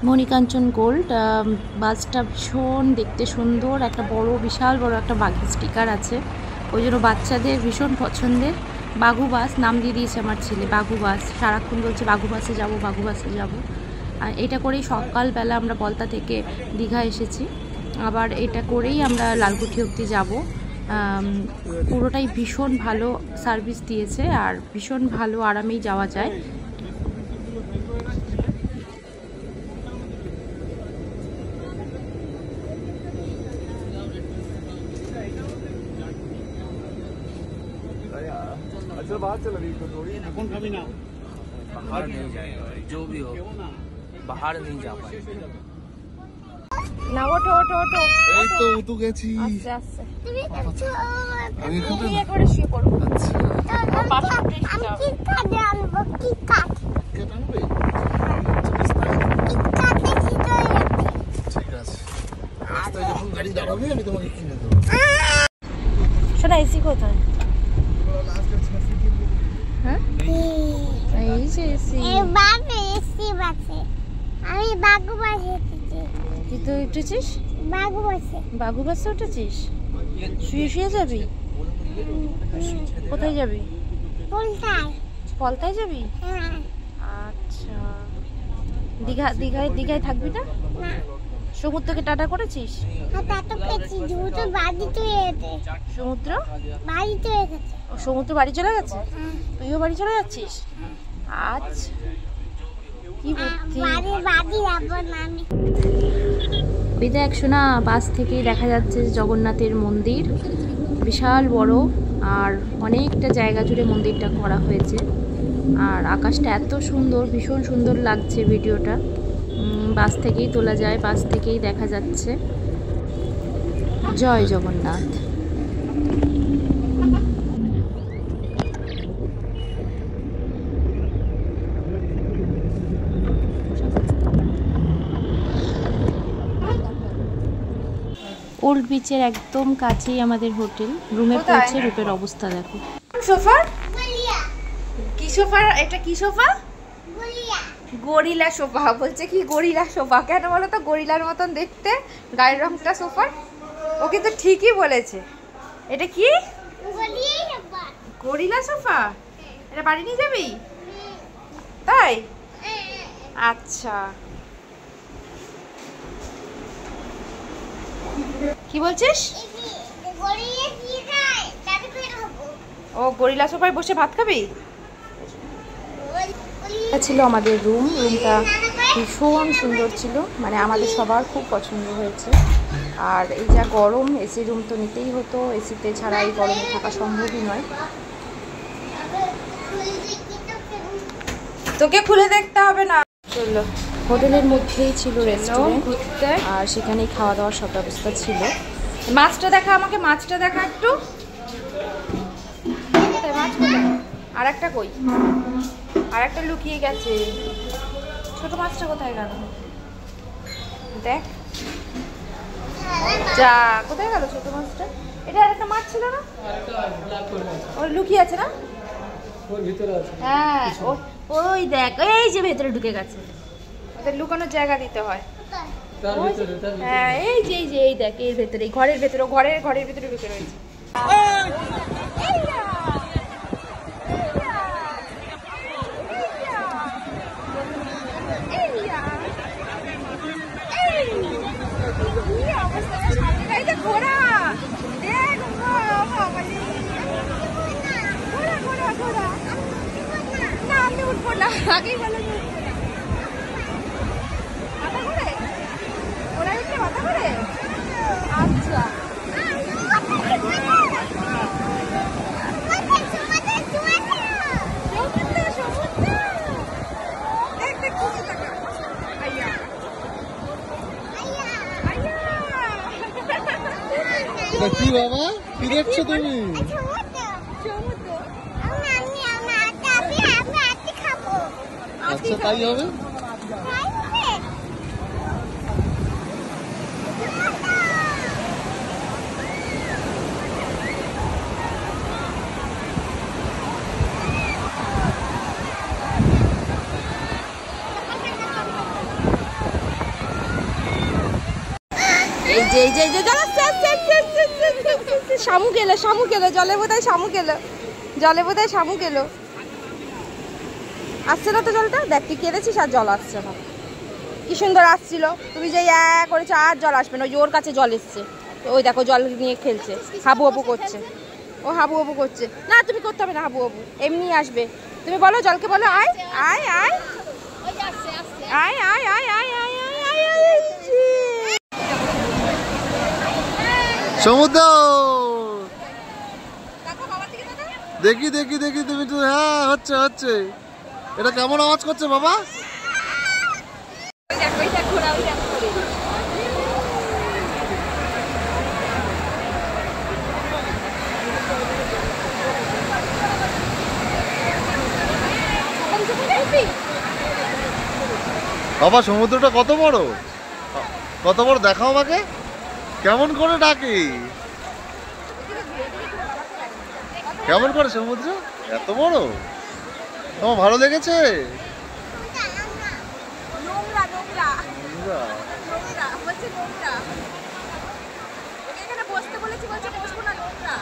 মণিকাঞ্চন gold. বাসটা ভীষণ দেখতে সুন্দর, একটা বড় বিশাল বড় একটা বাঘের স্টিকার আছে, ওই জন্য বাচ্চাদের ভীষণ পছন্দের। বাঘু বাস নাম দিয়ে দিয়েছে আমার ছেলে, বাঘু বাস। সারাক্ষণ বলছে বাঘু বাসে যাবো, বাঘু বাসে যাবো। আর এটা করেই সকালবেলা আমরা পলতা থেকে দীঘা এসেছি, আবার এটা করেই আমরা লালকুঠি অবধি যাব। পুরোটাই ভীষণ ভালো সার্ভিস দিয়েছে আর ভীষণ ভালো আরামেই যাওয়া যায়। अच्छा बाहर चल रही है थोड़ी कौन कभी ना बाहर नहीं जाएगा, जो भी हो बाहर नहीं जा पाए না, ওঠো ওঠো ওঠো। এই তো উঠু গেছি। আস্তে আস্তে আমি এখানে ইয়ে করে শুয়ে পড়বো। আচ্ছা আমি কি কাটে আনবো, কি কাট কেটে আনবে? কি কাটে কি করে ঠিক আছে, রাস্তায় যখন গাড়ি দাঁড়াবে আমি তোমাকে কিনে দেবো। শোনা, এসি কোথায়? হ্যাঁ এই যে এসি। এই বাসে এসি বাসে আমি বাগু বাসে এসেছি। তুই তো উঠেছিস বাগু বাসে। বাঘু বাসে উঠেছিস? শুয়ে শুয়ে যাবি? কোথায় যাবি? কোনটায়? পলতায় যাবি? হ্যাঁ। আচ্ছা, দীঘায় থাকবি না? না, সমুদ্রকে টাটা করেছিস? হ্যাঁ তা তো পেয়েছি। দ্রুত বাড়ি চলে যেতে। সমুদ্র বাড়ি চলে গেছে। সমুদ্র বাড়ি চলে গেছে? হ্যাঁ। তুইও বাড়ি চলে যাচ্ছিস? আচ্ছা, কি বুদ্ধি। বাড়ি যাবো না আমি। ওই দেখ শোনা, বাস থেকেই দেখা যাচ্ছে জগন্নাথের মন্দির, বিশাল বড় আর অনেকটা জায়গা জুড়ে মন্দিরটা করা হয়েছে। আর আকাশটা এত সুন্দর, ভীষণ সুন্দর লাগছে। ভিডিওটা বাস থেকেই তোলা যায়, বাস থেকেই দেখা যাচ্ছে। জয় জগন্নাথ। ওল্ড বিচের একদম কাছেই আমাদের হোটেল। রুমে পৌঁছে রূপের অবস্থা দেখো। সোফা? গলিয়া কি সোফা এটা? কি সোফা? গলিয়া গরিলা সোফা বলছে। কি গরিলা সোফা কেন বলো তো? গরিলার মতন দেখতে গায়ের রংটা সোফার। ও কিন্তু ঠিকই বলেছে। এটা কি গলিয়াই যাবা। Gorilla sofa? এটা বাড়ি নিয়ে যাবি? তাই? আচ্ছা, কি বলছিস? গলিয়া কি যায় তাতে করে খাবো। ও গরিলা সোফায় বসে ভাত খাবি? এটা ছিল আমাদের রুমটা ভীষণ সুন্দর ছিল, মানে আমাদের সবার খুব পছন্দ হয়েছে। আর এই যা গরম, এসি রুম তো নিতেই হতো, এসিতে ছাড়া এই গরমে থাকা সম্ভবই নয়। তোকে খুলে দেখতে হবে না। চলো, হোটেলের মধ্যেই ছিল রেস্টুরেন্ট, ঘুরতে আর সেখানেই খাওয়া দাওয়ার সব ব্যবস্থা ছিল। মাছটা দেখা আমাকে, মাছটা দেখা একটু। কোথায় মাছ? কোথায়? আর একটা কই? আর একটা লুকিয়ে গেছে। ছোট মাছটা কোথায় গেল? দেখ, যা কোথায় গেল ছোট মাছটা? এটা আর একটা মাছ ছিল না? ওর লুকিয়ে আছে না? হ্যাঁ, ওই দেখ, এই যে ভেতরে ঢুকে গেছে। ওদের লুকানোর জায়গা দিতে হয়। হ্যাঁ, এই যে এই দেখ, এর ভেতরে, ঘরের ভেতরে, ঘরের ভেতরে ঢুকে রয়েছে। ঘোড়া দেখ, ঘোড়া না, আমি উঠবো না। আগেই বলে মাথা ঘুরে, ঘোড়ায় উঠলে মাথা ঘুরে। আচ্ছা, কি বাবা, কি দেখছো তুমি? আচ্ছা, তাই হবে। যে জল আসছে শামুক এলো জলে বোধহয় শামুক এলো আসছে না তো জলটা দেখ তুই কেঁদেছিস আর জল আসছে না কি সুন্দর আসছিল তুমি যে করেছো আর জল আসবে না ওর কাছে জল এসছে ওই দেখো জল নিয়ে খেলছে হাবু করছে ও হাবু করছে না তুমি করতে হবে না হাবু এমনি আসবে তুমি বলো জলকে বলো আয় আয় আয় আয় আয় আয় আয় আয় আয় আয় সমুদ্র দেখি তুমি তো হ্যাঁ হচ্ছে এটা কেমন আওয়াজ করছে বাবা? বাবা সমুদ্রটা কত বড় দেখাও আমাকে কেমন করে ডাকে কেমন করে সমুদ্র এত বড় তোমার ভালো লেগেছে? বসতে বলেছি বলছে বসবো না নোংরা